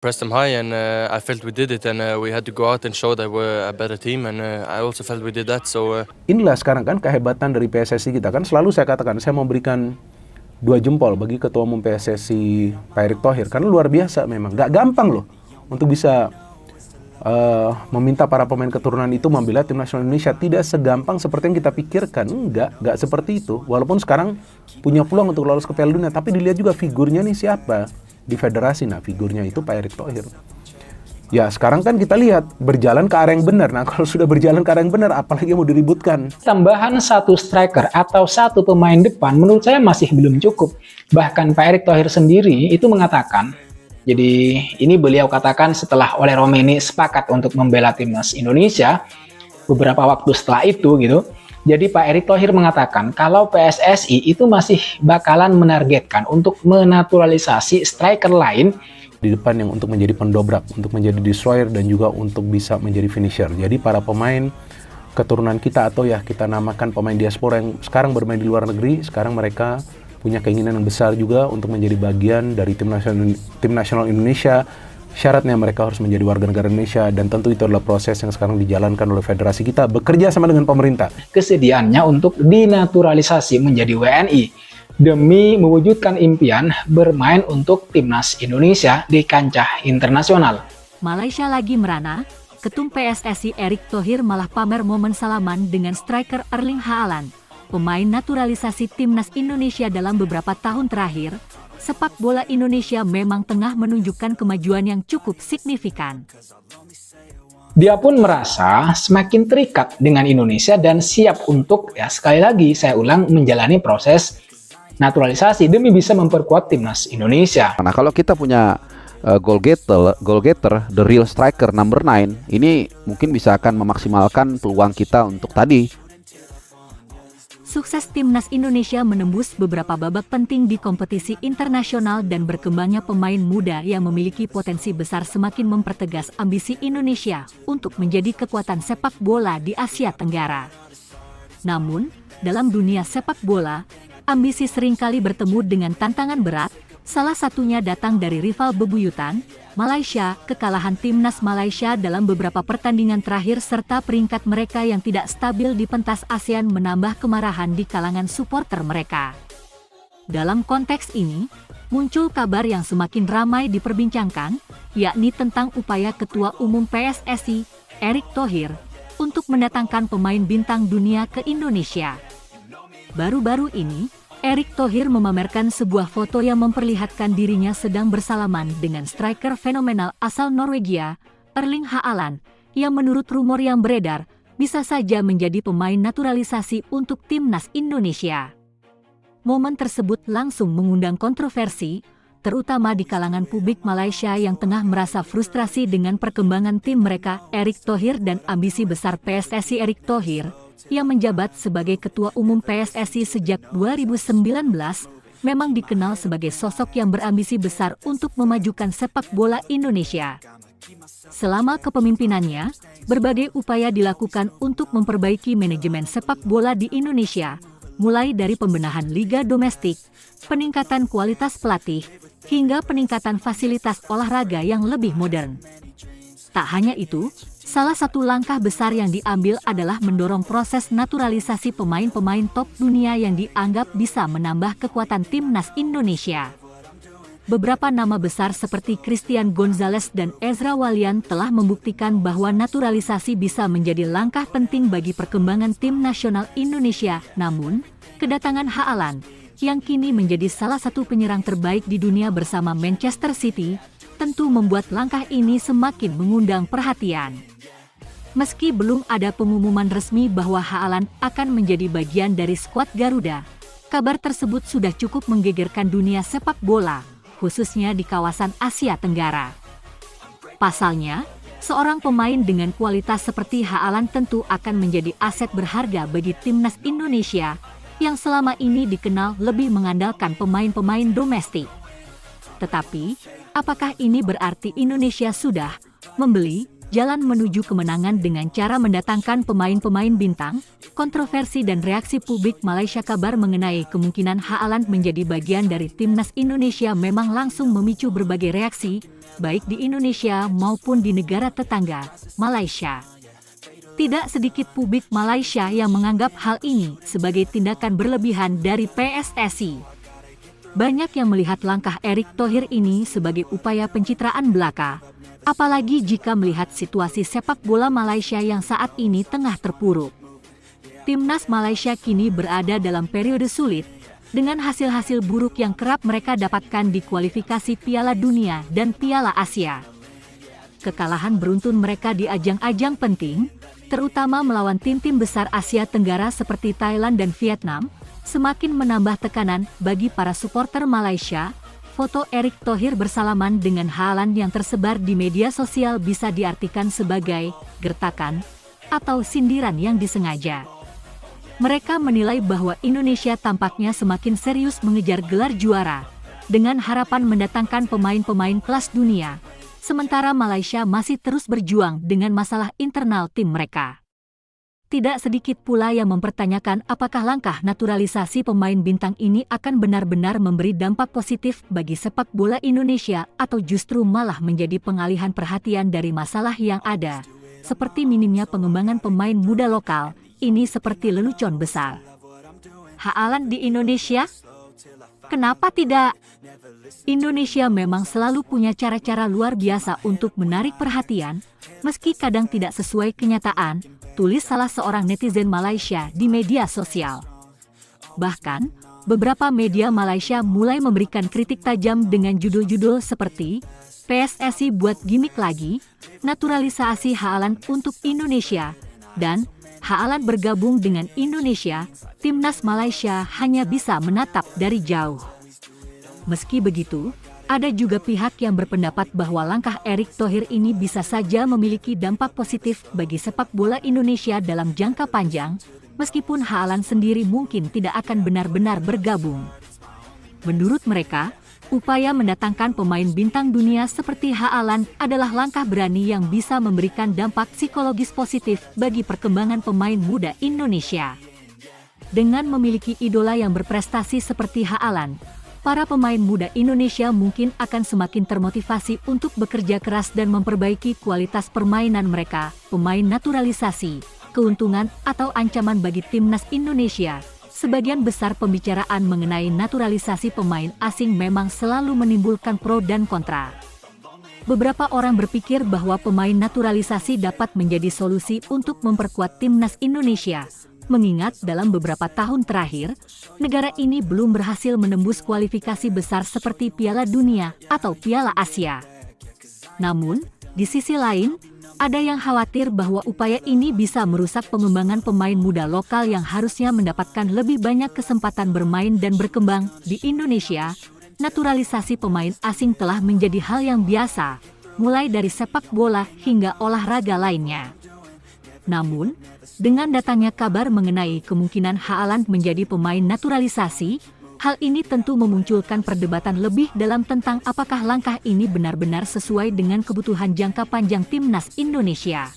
pressed them high, and I felt we did it, and we had to go out and show that we're a better team, and I also felt we did that. So inilah sekarang kan kehebatan dari PSSI kita kan, selalu saya katakan, saya memberikan 2 jempol bagi Ketua Umum PSSI Pak Erick Thohir, karena luar biasa memang, gak gampang loh untuk bisa meminta para pemain keturunan itu membela tim nasional Indonesia. Tidak segampang seperti yang kita pikirkan, enggak seperti itu. Walaupun sekarang punya peluang untuk lolos ke Piala Dunia, tapi dilihat juga figurnya nih siapa di federasi. Nah, figurnya itu Pak Erick Thohir. Ya, sekarang kan kita lihat berjalan ke arah yang benar. Nah, kalau sudah berjalan ke arah yang benar, apalagi yang mau diributkan? Tambahan 1 striker atau 1 pemain depan menurut saya masih belum cukup. Bahkan Pak Erick Thohir sendiri itu mengatakan, jadi ini beliau katakan setelah oleh Romeni sepakat untuk membela timnas Indonesia beberapa waktu setelah itu gitu. Jadi Pak Erick Thohir mengatakan kalau PSSI itu masih bakalan menargetkan untuk menaturalisasi striker lain di depan yang untuk menjadi pendobrak, untuk menjadi destroyer, dan juga untuk bisa menjadi finisher. Jadi para pemain keturunan kita, atau ya kita namakan pemain diaspora yang sekarang bermain di luar negeri, sekarang mereka punya keinginan yang besar juga untuk menjadi bagian dari tim nasional Indonesia. Syaratnya mereka harus menjadi warga negara Indonesia, dan tentu itu adalah proses yang sekarang dijalankan oleh federasi kita bekerja sama dengan pemerintah. Kesediaannya untuk dinaturalisasi menjadi WNI demi mewujudkan impian bermain untuk timnas Indonesia di kancah internasional. Malaysia lagi merana, Ketum PSSI Erick Thohir malah pamer momen salaman dengan striker Erling Haaland, pemain naturalisasi timnas Indonesia. Dalam beberapa tahun terakhir, sepak bola Indonesia memang tengah menunjukkan kemajuan yang cukup signifikan. Dia pun merasa semakin terikat dengan Indonesia dan siap untuk, ya sekali lagi saya ulang, menjalani proses naturalisasi demi bisa memperkuat timnas Indonesia. Nah, kalau kita punya goal getter, the real striker number 9, ini mungkin bisa akan memaksimalkan peluang kita untuk tadi. Sukses timnas Indonesia menembus beberapa babak penting di kompetisi internasional dan berkembangnya pemain muda yang memiliki potensi besar semakin mempertegas ambisi Indonesia untuk menjadi kekuatan sepak bola di Asia Tenggara. Namun, dalam dunia sepak bola, ambisi seringkali bertemu dengan tantangan berat, salah satunya datang dari rival bebuyutan, Malaysia. Kekalahan timnas Malaysia dalam beberapa pertandingan terakhir serta peringkat mereka yang tidak stabil di pentas ASEAN menambah kemarahan di kalangan supporter mereka. Dalam konteks ini, muncul kabar yang semakin ramai diperbincangkan, yakni tentang upaya Ketua Umum PSSI, Erick Thohir, untuk mendatangkan pemain bintang dunia ke Indonesia. Baru-baru ini, Erick Thohir memamerkan sebuah foto yang memperlihatkan dirinya sedang bersalaman dengan striker fenomenal asal Norwegia, Erling Haaland, yang menurut rumor yang beredar, bisa saja menjadi pemain naturalisasi untuk timnas Indonesia. Momen tersebut langsung mengundang kontroversi, terutama di kalangan publik Malaysia yang tengah merasa frustrasi dengan perkembangan tim mereka. Erick Thohir dan ambisi besar PSSI. Erick Thohir, yang menjabat sebagai Ketua Umum PSSI sejak 2019, memang dikenal sebagai sosok yang berambisi besar untuk memajukan sepak bola Indonesia. Selama kepemimpinannya, berbagai upaya dilakukan untuk memperbaiki manajemen sepak bola di Indonesia, mulai dari pembenahan liga domestik, peningkatan kualitas pelatih, hingga peningkatan fasilitas olahraga yang lebih modern. Tak hanya itu, salah satu langkah besar yang diambil adalah mendorong proses naturalisasi pemain-pemain top dunia yang dianggap bisa menambah kekuatan timnas Indonesia. Beberapa nama besar seperti Christian Gonzalez dan Ezra Walian telah membuktikan bahwa naturalisasi bisa menjadi langkah penting bagi perkembangan tim nasional Indonesia. Namun, kedatangan Haaland, yang kini menjadi salah satu penyerang terbaik di dunia bersama Manchester City, tentu membuat langkah ini semakin mengundang perhatian. Meski belum ada pengumuman resmi bahwa Haaland akan menjadi bagian dari skuad Garuda, kabar tersebut sudah cukup menggegerkan dunia sepak bola, khususnya di kawasan Asia Tenggara. Pasalnya, seorang pemain dengan kualitas seperti Haaland tentu akan menjadi aset berharga bagi timnas Indonesia yang selama ini dikenal lebih mengandalkan pemain-pemain domestik. Tetapi, apakah ini berarti Indonesia sudah membeli jalan menuju kemenangan dengan cara mendatangkan pemain-pemain bintang, kontroversi dan reaksi publik Malaysia. Kabar mengenai kemungkinan Haaland menjadi bagian dari timnas Indonesia memang langsung memicu berbagai reaksi, baik di Indonesia maupun di negara tetangga, Malaysia. Tidak sedikit publik Malaysia yang menganggap hal ini sebagai tindakan berlebihan dari PSSI. Banyak yang melihat langkah Erick Thohir ini sebagai upaya pencitraan belaka, apalagi jika melihat situasi sepak bola Malaysia yang saat ini tengah terpuruk. Timnas Malaysia kini berada dalam periode sulit, dengan hasil-hasil buruk yang kerap mereka dapatkan di kualifikasi Piala Dunia dan Piala Asia. Kekalahan beruntun mereka di ajang-ajang penting, terutama melawan tim-tim besar Asia Tenggara seperti Thailand dan Vietnam, semakin menambah tekanan bagi para supporter Malaysia. Foto Erick Thohir bersalaman dengan Haaland yang tersebar di media sosial bisa diartikan sebagai gertakan atau sindiran yang disengaja. Mereka menilai bahwa Indonesia tampaknya semakin serius mengejar gelar juara, dengan harapan mendatangkan pemain-pemain kelas dunia, sementara Malaysia masih terus berjuang dengan masalah internal tim mereka. Tidak sedikit pula yang mempertanyakan apakah langkah naturalisasi pemain bintang ini akan benar-benar memberi dampak positif bagi sepak bola Indonesia atau justru malah menjadi pengalihan perhatian dari masalah yang ada, seperti minimnya pengembangan pemain muda lokal, ini seperti lelucon besar. Haaland di Indonesia? Kenapa tidak? Indonesia memang selalu punya cara-cara luar biasa untuk menarik perhatian, meski kadang tidak sesuai kenyataan, tulis salah seorang netizen Malaysia di media sosial. Bahkan, beberapa media Malaysia mulai memberikan kritik tajam dengan judul-judul seperti PSSI buat gimmick lagi, naturalisasi Haaland untuk Indonesia, dan Haaland bergabung dengan Indonesia, timnas Malaysia hanya bisa menatap dari jauh. Meski begitu, ada juga pihak yang berpendapat bahwa langkah Erick Thohir ini bisa saja memiliki dampak positif bagi sepak bola Indonesia dalam jangka panjang, meskipun Haaland sendiri mungkin tidak akan benar-benar bergabung. Menurut mereka, upaya mendatangkan pemain bintang dunia seperti Haaland adalah langkah berani yang bisa memberikan dampak psikologis positif bagi perkembangan pemain muda Indonesia. Dengan memiliki idola yang berprestasi seperti Haaland, para pemain muda Indonesia mungkin akan semakin termotivasi untuk bekerja keras dan memperbaiki kualitas permainan mereka. Pemain naturalisasi, keuntungan atau ancaman bagi timnas Indonesia. Sebagian besar pembicaraan mengenai naturalisasi pemain asing memang selalu menimbulkan pro dan kontra. Beberapa orang berpikir bahwa pemain naturalisasi dapat menjadi solusi untuk memperkuat timnas Indonesia, mengingat dalam beberapa tahun terakhir, negara ini belum berhasil menembus kualifikasi besar seperti Piala Dunia atau Piala Asia. Namun, di sisi lain, ada yang khawatir bahwa upaya ini bisa merusak pengembangan pemain muda lokal yang harusnya mendapatkan lebih banyak kesempatan bermain dan berkembang. Di Indonesia, naturalisasi pemain asing telah menjadi hal yang biasa, mulai dari sepak bola hingga olahraga lainnya. Namun, dengan datangnya kabar mengenai kemungkinan Haaland menjadi pemain naturalisasi, hal ini tentu memunculkan perdebatan lebih dalam tentang apakah langkah ini benar-benar sesuai dengan kebutuhan jangka panjang timnas Indonesia.